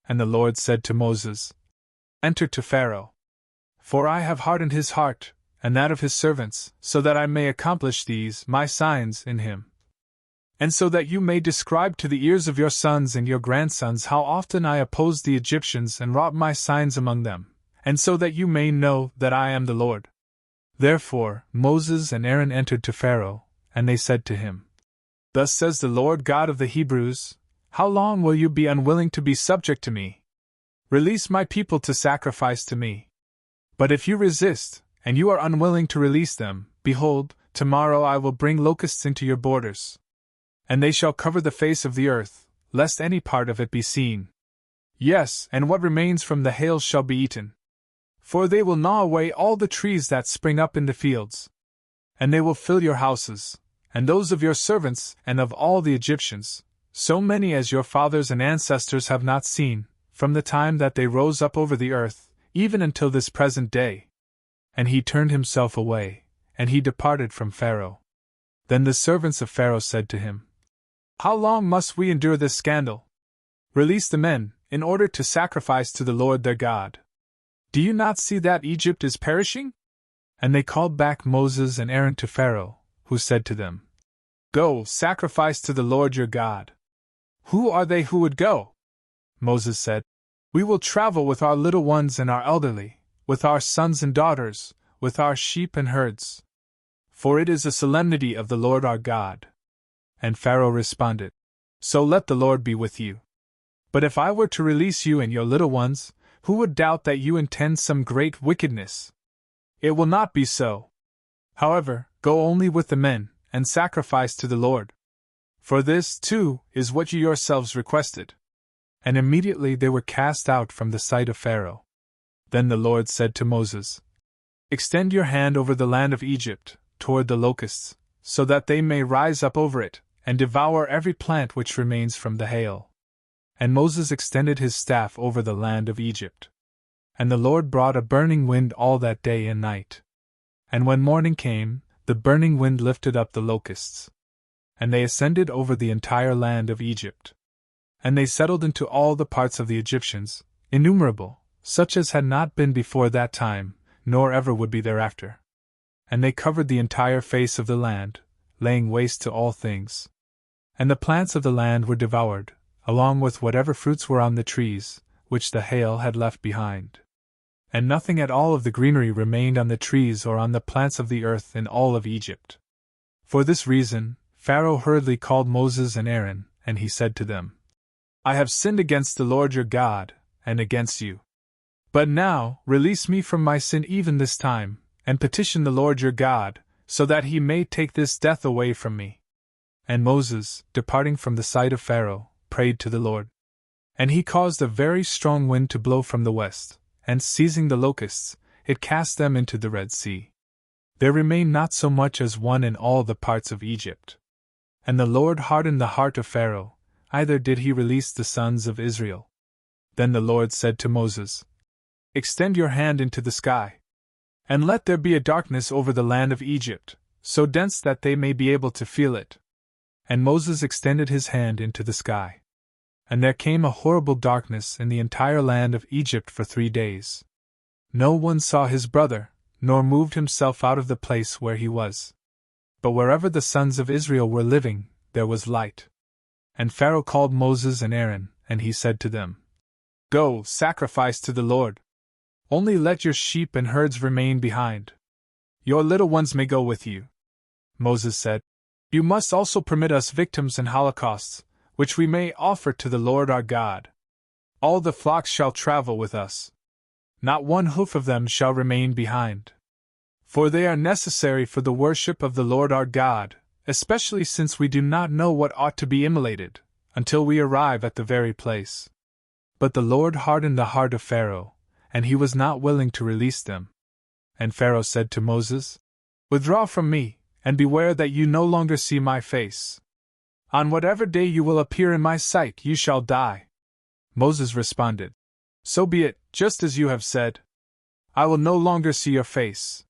And the Lord said to Moses, Enter to Pharaoh. For I have hardened his heart, and that of his servants, so that I may accomplish these my signs in him. And so that you may describe to the ears of your sons and your grandsons how often I opposed the Egyptians and wrought my signs among them, and so that you may know that I am the Lord. Therefore Moses and Aaron entered to Pharaoh, and they said to him, Thus says the Lord God of the Hebrews, How long will you be unwilling to be subject to me? Release my people to sacrifice to me. But if you resist, and you are unwilling to release them, behold, tomorrow I will bring locusts into your borders. And they shall cover the face of the earth, lest any part of it be seen. Yes, and what remains from the hail shall be eaten. For they will gnaw away all the trees that spring up in the fields. And they will fill your houses, and those of your servants and of all the Egyptians, so many as your fathers and ancestors have not seen, from the time that they rose up over the earth, even until this present day. And he turned himself away, and he departed from Pharaoh. Then the servants of Pharaoh said to him, How long must we endure this scandal? Release the men, in order to sacrifice to the Lord their God. Do you not see that Egypt is perishing? And they called back Moses and Aaron to Pharaoh, who said to them, Go, sacrifice to the Lord your God. Who are they who would go? Moses said, We will travel with our little ones and our elderly, with our sons and daughters, with our sheep and herds. For it is a solemnity of the Lord our God. And Pharaoh responded, So let the Lord be with you. But if I were to release you and your little ones, who would doubt that you intend some great wickedness? It will not be so. However, go only with the men, and sacrifice to the Lord. For this, too, is what you yourselves requested. And immediately they were cast out from the sight of Pharaoh. Then the Lord said to Moses, Extend your hand over the land of Egypt, toward the locusts, so that they may rise up over it, and devour every plant which remains from the hail. And Moses extended his staff over the land of Egypt. And the Lord brought a burning wind all that day and night. And when morning came, the burning wind lifted up the locusts. And they ascended over the entire land of Egypt. And they settled into all the parts of the Egyptians, innumerable, such as had not been before that time, nor ever would be thereafter. And they covered the entire face of the land, laying waste to all things. And the plants of the land were devoured, along with whatever fruits were on the trees, which the hail had left behind. And nothing at all of the greenery remained on the trees or on the plants of the earth in all of Egypt. For this reason, Pharaoh hurriedly called Moses and Aaron, and he said to them, I have sinned against the Lord your God, and against you. But now, release me from my sin even this time, and petition the Lord your God, so that he may take this death away from me. And Moses, departing from the sight of Pharaoh, prayed to the Lord. And he caused a very strong wind to blow from the west, and seizing the locusts, it cast them into the Red Sea. There remained not so much as one in all the parts of Egypt. And the Lord hardened the heart of Pharaoh, either did he release the sons of Israel. Then the Lord said to Moses, Extend your hand into the sky, and let there be a darkness over the land of Egypt, so dense that they may be able to feel it. And Moses extended his hand into the sky. And there came a horrible darkness in the entire land of Egypt for 3 days. No one saw his brother, nor moved himself out of the place where he was. But wherever the sons of Israel were living, there was light. And Pharaoh called Moses and Aaron, and he said to them, Go, sacrifice to the Lord. Only let your sheep and herds remain behind. Your little ones may go with you. Moses said, You must also permit us victims and holocausts, which we may offer to the Lord our God. All the flocks shall travel with us. Not one hoof of them shall remain behind. For they are necessary for the worship of the Lord our God, especially since we do not know what ought to be immolated, until we arrive at the very place. But the Lord hardened the heart of Pharaoh, and he was not willing to release them. And Pharaoh said to Moses, Withdraw from me, and beware that you no longer see my face. On whatever day you will appear in my sight, you shall die. Moses responded, So be it, just as you have said. I will no longer see your face.